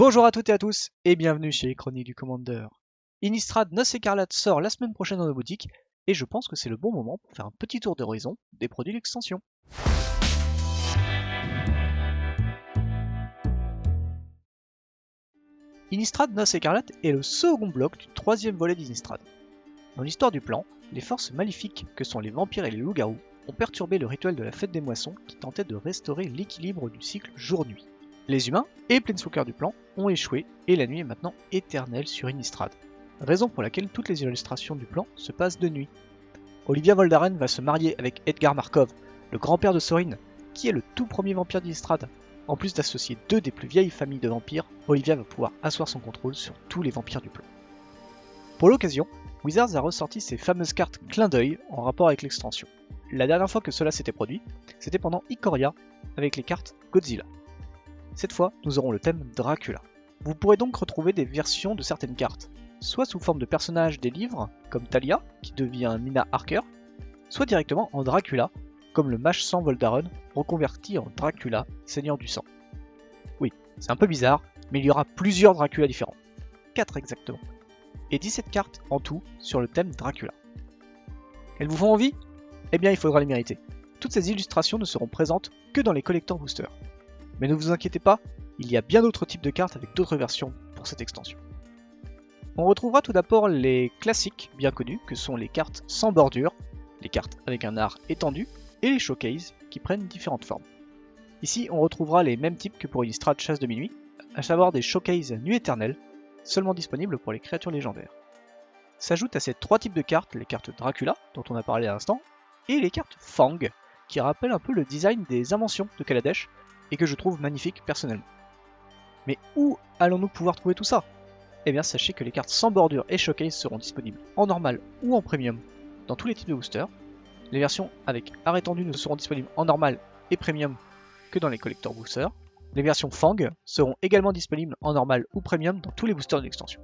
Bonjour à toutes et à tous, et bienvenue chez les Chroniques du Commander. Innistrad Noces Écarlates sort la semaine prochaine dans nos boutiques, et je pense que c'est le bon moment pour faire un petit tour d'horizon des produits d'extension. Innistrad Noces Écarlates est le second bloc du troisième volet d'Innistrad. Dans l'histoire du plan, les forces maléfiques que sont les vampires et les loups-garous ont perturbé le rituel de la fête des moissons qui tentait de restaurer l'équilibre du cycle jour-nuit. Les humains et Planeswalkers du plan ont échoué et la nuit est maintenant éternelle sur Innistrad. Raison pour laquelle toutes les illustrations du plan se passent de nuit. Olivia Voldaren va se marier avec Edgar Markov, le grand-père de Sorin, qui est le tout premier vampire d'Innistrad. En plus d'associer deux des plus vieilles familles de vampires, Olivia va pouvoir asseoir son contrôle sur tous les vampires du plan. Pour l'occasion, Wizards a ressorti ses fameuses cartes clin d'œil en rapport avec l'extension. La dernière fois que cela s'était produit, c'était pendant Ikoria avec les cartes Godzilla. Cette fois, nous aurons le thème Dracula. Vous pourrez donc retrouver des versions de certaines cartes, soit sous forme de personnages des livres, comme Talia, qui devient Mina Harker, soit directement en Dracula, comme le mage sang Voldaren, reconverti en Dracula, seigneur du sang. Oui, c'est un peu bizarre, mais il y aura plusieurs Dracula différents. 4 exactement. Et 17 cartes en tout sur le thème Dracula. Elles vous font envie ? Eh bien, il faudra les mériter. Toutes ces illustrations ne seront présentes que dans les collector boosters. Mais ne vous inquiétez pas, il y a bien d'autres types de cartes avec d'autres versions pour cette extension. On retrouvera tout d'abord les classiques bien connus que sont les cartes sans bordure, les cartes avec un art étendu et les showcases qui prennent différentes formes. Ici on retrouvera les mêmes types que pour Innistrad Chasse de Minuit, à savoir des showcases Nuit Éternelle, seulement disponibles pour les créatures légendaires. S'ajoutent à ces trois types de cartes les cartes Dracula, dont on a parlé à l'instant, et les cartes Fang, qui rappellent un peu le design des inventions de Kaladesh, et que je trouve magnifique personnellement. Mais où allons-nous pouvoir trouver tout ça ? Eh bien sachez que les cartes sans bordure et showcase seront disponibles en normal ou en premium dans tous les types de boosters. Les versions avec art étendu ne seront disponibles en normal et premium que dans les collector boosters. Les versions Fang seront également disponibles en normal ou premium dans tous les boosters de l'extension.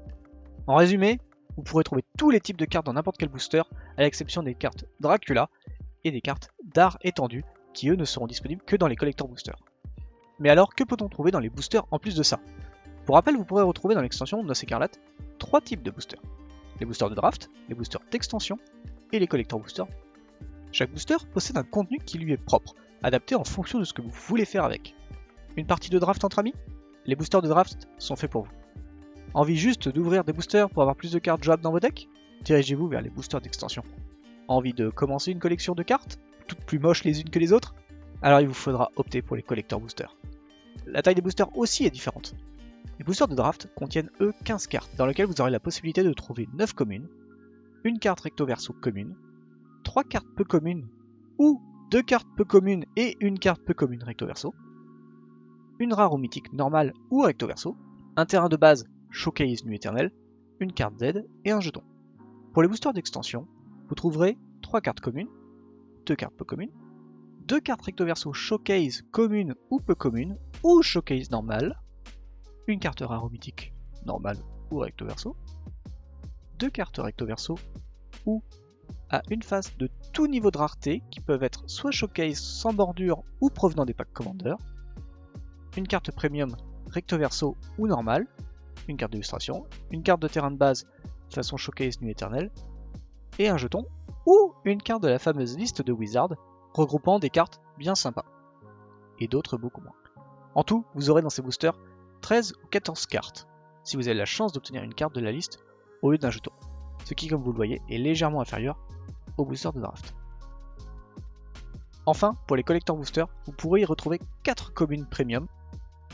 En résumé, vous pourrez trouver tous les types de cartes dans n'importe quel booster, à l'exception des cartes Dracula et des cartes d'art étendu qui eux ne seront disponibles que dans les collector boosters. Mais alors, que peut-on trouver dans les boosters en plus de ça ? Pour rappel, vous pourrez retrouver dans l'extension Noces Écarlates 3 types de boosters. Les boosters de draft, les boosters d'extension et les collector boosters. Chaque booster possède un contenu qui lui est propre, adapté en fonction de ce que vous voulez faire avec. Une partie de draft entre amis ? Les boosters de draft sont faits pour vous. Envie juste d'ouvrir des boosters pour avoir plus de cartes jouables dans vos decks ? Dirigez-vous vers les boosters d'extension. Envie de commencer une collection de cartes, toutes plus moches les unes que les autres ? Alors il vous faudra opter pour les collector boosters. La taille des boosters aussi est différente. Les boosters de draft contiennent eux 15 cartes, dans lesquelles vous aurez la possibilité de trouver 9 communes, une carte recto verso commune, 3 cartes peu communes, ou 2 cartes peu communes et une carte peu commune recto verso, une rare ou mythique normale ou recto verso, un terrain de base showcase Nuit Éternelle, une carte Z et un jeton. Pour les boosters d'extension, vous trouverez 3 cartes communes, 2 cartes peu communes, 2 cartes recto verso showcase commune ou peu commune, ou showcase normale, une carte rare ou mythique normale ou recto verso, 2 cartes recto verso ou à une face de tout niveau de rareté qui peuvent être soit showcase sans bordure ou provenant des packs Commander, une carte premium recto verso ou normale, une carte d'illustration, une carte de terrain de base façon showcase Nuit Éternelle, et un jeton ou une carte de la fameuse liste de Wizard regroupant des cartes bien sympas, et d'autres beaucoup moins. En tout, vous aurez dans ces boosters 13 ou 14 cartes, si vous avez la chance d'obtenir une carte de la liste au lieu d'un jeton, ce qui comme vous le voyez est légèrement inférieur au booster de draft. Enfin, pour les collector boosters, vous pourrez y retrouver 4 communes premium,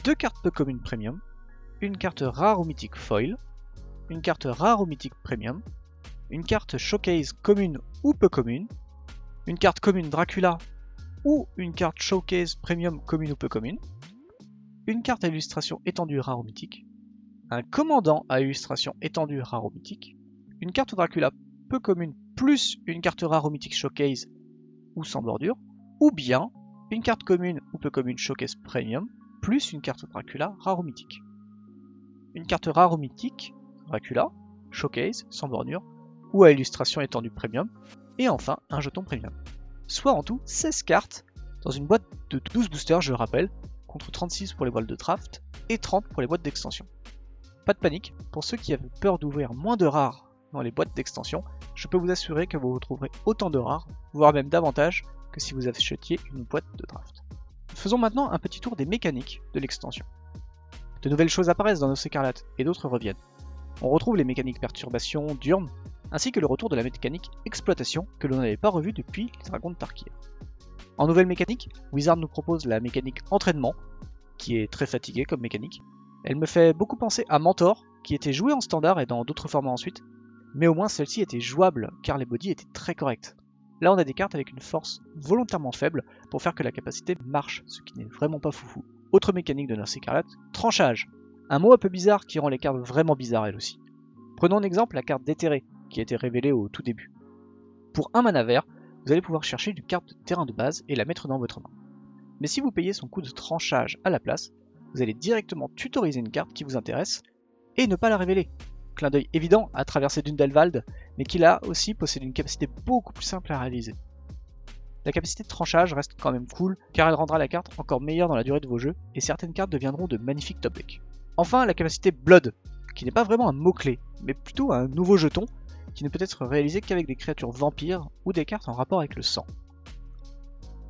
2 cartes peu communes premium, une carte rare ou mythique foil, une carte rare ou mythique premium, une carte showcase commune ou peu commune, une carte commune Dracula ou une carte showcase premium commune ou peu commune, une carte à illustration étendue rare ou mythique, un commandant à illustration étendue rare ou mythique, une carte Dracula peu commune plus une carte rare ou mythique showcase ou sans bordure, ou bien une carte commune ou peu commune showcase premium plus une carte Dracula rare ou mythique. Une carte rare ou mythique Dracula, showcase sans bordure ou à illustration étendue premium, et enfin un jeton premium. Soit en tout 16 cartes dans une boîte de 12 boosters, je le rappelle, contre 36 pour les boîtes de draft et 30 pour les boîtes d'extension. Pas de panique, pour ceux qui avaient peur d'ouvrir moins de rares dans les boîtes d'extension, je peux vous assurer que vous retrouverez autant de rares, voire même davantage que si vous achetiez une boîte de draft. Faisons maintenant un petit tour des mécaniques de l'extension. De nouvelles choses apparaissent dans Noce Écarlate et d'autres reviennent. On retrouve les mécaniques perturbation diurne, ainsi que le retour de la mécanique exploitation que l'on n'avait pas revue depuis les dragons de Tarkir. En nouvelle mécanique, Wizard nous propose la mécanique entraînement, qui est très fatiguée comme mécanique. Elle me fait beaucoup penser à Mentor, qui était joué en standard et dans d'autres formats ensuite, mais au moins celle-ci était jouable car les bodies étaient très correctes. Là on a des cartes avec une force volontairement faible pour faire que la capacité marche, ce qui n'est vraiment pas foufou. Autre mécanique de Noce Écarlate, tranchage. Un mot un peu bizarre qui rend les cartes vraiment bizarres elle aussi. Prenons en exemple la carte déterrée, qui a été révélée au tout début. Pour un mana vert, vous allez pouvoir chercher une carte de terrain de base et la mettre dans votre main. Mais si vous payez son coût de tranchage à la place, vous allez directement tutoriser une carte qui vous intéresse et ne pas la révéler. Clin d'œil évident à Traversée d'Undelwald, mais qui là aussi possède une capacité beaucoup plus simple à réaliser. La capacité de tranchage reste quand même cool, car elle rendra la carte encore meilleure dans la durée de vos jeux, et certaines cartes deviendront de magnifiques top decks. Enfin, la capacité Blood, qui n'est pas vraiment un mot-clé, mais plutôt un nouveau jeton, qui ne peut être réalisé qu'avec des créatures vampires ou des cartes en rapport avec le sang.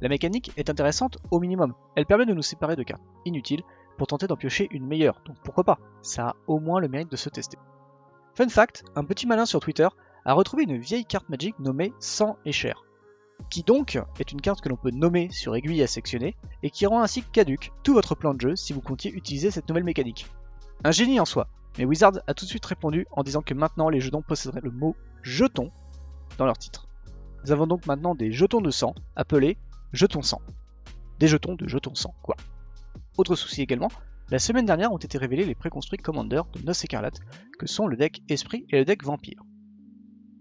La mécanique est intéressante au minimum, elle permet de nous séparer de cartes inutiles pour tenter d'en piocher une meilleure, donc pourquoi pas, ça a au moins le mérite de se tester. Fun fact, un petit malin sur Twitter a retrouvé une vieille carte Magic nommée Sang et Chair, qui donc est une carte que l'on peut nommer sur aiguille à sectionner, et qui rend ainsi caduque tout votre plan de jeu si vous comptiez utiliser cette nouvelle mécanique. Un génie en soi, mais Wizard a tout de suite répondu en disant que maintenant les jetons posséderaient le mot jeton dans leur titre. Nous avons donc maintenant des jetons de sang appelés jetons sang. Des jetons de jetons sang, quoi. Autre souci également, la semaine dernière ont été révélés les préconstruits Commander de Noce Écarlate, que sont le deck Esprit et le deck Vampire.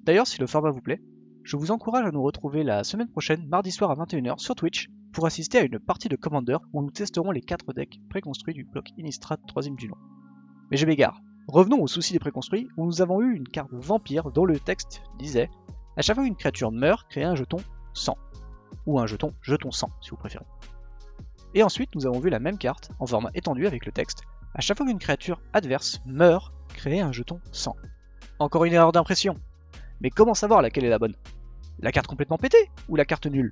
D'ailleurs, si le format vous plaît, je vous encourage à nous retrouver la semaine prochaine, mardi soir à 21 h sur Twitch, pour assister à une partie de Commander où nous testerons les 4 decks préconstruits du bloc Innistrad 3ème du nom. Mais je m'égare. Revenons au souci des préconstruits, où nous avons eu une carte Vampire dont le texte disait « À chaque fois qu'une créature meurt, créez un jeton sang » ou un jeton sang si vous préférez. Et ensuite, nous avons vu la même carte en format étendu avec le texte « À chaque fois qu'une créature adverse meurt, créez un jeton sang ». Encore une erreur d'impression. Mais comment savoir laquelle est la bonne? La carte complètement pétée ou la carte nulle?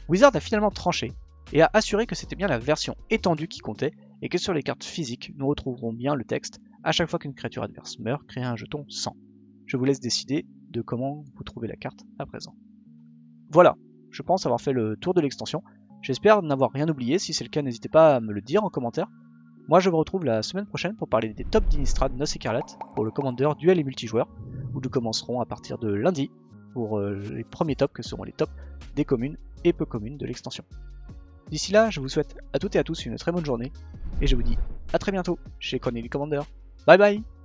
Wizard a finalement tranché et a assuré que c'était bien la version étendue qui comptait et que sur les cartes physiques, nous retrouverons bien le texte « À chaque fois qu'une créature adverse meurt, créez un jeton sang ». Je vous laisse décider de comment vous trouvez la carte à présent. Voilà, je pense avoir fait le tour de l'extension. J'espère n'avoir rien oublié, si c'est le cas n'hésitez pas à me le dire en commentaire. Moi je vous retrouve la semaine prochaine pour parler des tops d'Innistrad Noce Écarlate pour le Commander duel et multijoueur, où nous commencerons à partir de lundi pour les premiers tops que seront les tops des communes et peu communes de l'extension. D'ici là, je vous souhaite à toutes et à tous une très bonne journée, et je vous dis à très bientôt chez Cornelius Commander. Bye bye!